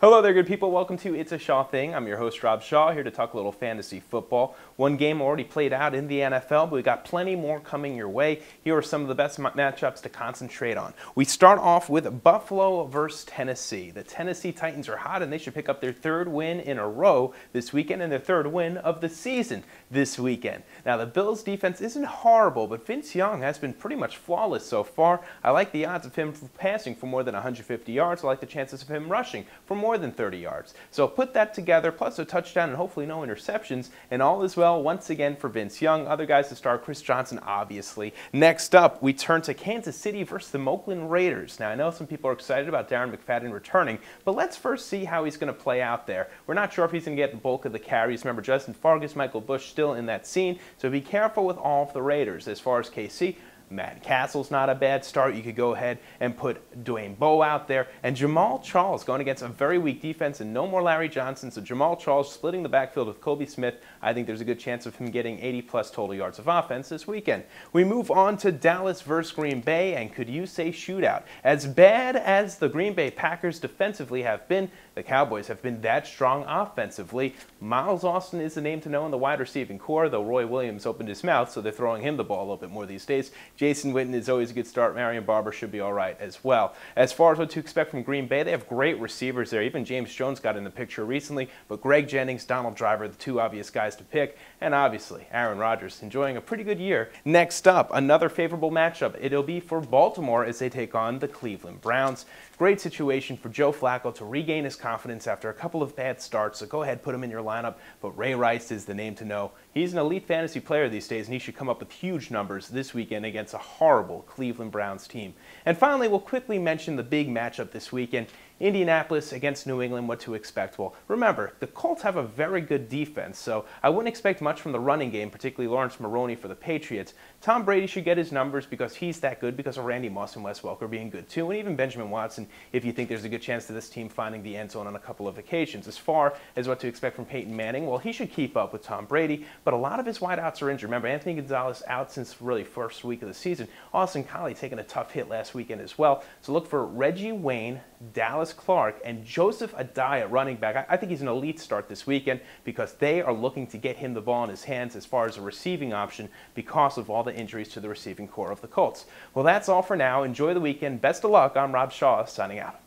Hello there, good people. Welcome to It's a Shaw Thing. I'm your host, Rob Shaw, here to talk a little fantasy football. One game already played out in the NFL, but we got plenty more coming your way. Here are some of the best matchups to concentrate on. We start off with Buffalo versus Tennessee. The Tennessee Titans are hot, and they should pick up their third win in a row this weekend and their third win of the season this weekend. Now, the Bills' defense isn't horrible, but Vince Young has been pretty much flawless so far. I like the odds of him passing for more than 150 yards. I like the chances of him rushing for more than 30 yards. So put that together, plus a touchdown and hopefully no interceptions, and all is well once again for Vince Young. Other guys to start, Chris Johnson, obviously. Next up, we turn to Kansas City versus the Oakland Raiders. Now, I know some people are excited about Darren McFadden returning, but let's first see how he's going to play out there. We're not sure if he's going to get the bulk of the carries. Remember, Justin Fargas, Michael Bush still in that scene, so be careful with all of the Raiders. As far as KC, Matt Castle's not a bad start. You could go ahead and put Dwayne Bowe out there. And Jamal Charles going against a very weak defense and no more Larry Johnson. So Jamal Charles splitting the backfield with Kobe Smith. I think there's a good chance of him getting 80-plus total yards of offense this weekend. We move on to Dallas versus Green Bay, and could you say shootout? As bad as the Green Bay Packers defensively have been, the Cowboys have been that strong offensively. Miles Austin is the name to know in the wide receiving core, though Roy Williams opened his mouth, so they're throwing him the ball a little bit more these days. Jason Witten is always a good start. Marion Barber should be all right as well. As far as what to expect from Green Bay, they have great receivers there. Even James Jones got in the picture recently, but Greg Jennings, Donald Driver, the two obvious guys to pick, and obviously Aaron Rodgers enjoying a pretty good year. Next up, another favorable matchup. It'll be for Baltimore as they take on the Cleveland Browns. Great situation for Joe Flacco to regain his confidence after a couple of bad starts, so go ahead, put him in your lineup, but Ray Rice is the name to know. He's an elite fantasy player these days, and he should come up with huge numbers this weekend against a horrible Cleveland Browns team. And finally, we'll quickly mention the big matchup this weekend. Indianapolis against New England, what to expect? Well, remember, the Colts have a very good defense, so I wouldn't expect much from the running game, particularly Lawrence Maroney for the Patriots. Tom Brady should get his numbers because he's that good, because of Randy Moss and Wes Welker being good too, and even Benjamin Watson, if you think there's a good chance of this team finding the end zone on a couple of occasions. As far as what to expect from Peyton Manning, well, he should keep up with Tom Brady, but a lot of his wideouts are injured. Remember, Anthony Gonzalez out since really first week of the season. Austin Collie taking a tough hit last weekend as well. So look for Reggie Wayne, Dallas Clark, and Joseph Adai at running back. I think he's an elite start this weekend because they are looking to get him the ball in his hands as far as a receiving option because of all the injuries to the receiving core of the Colts. Well, that's all for now. Enjoy the weekend. Best of luck. I'm Rob Shaw, signing out.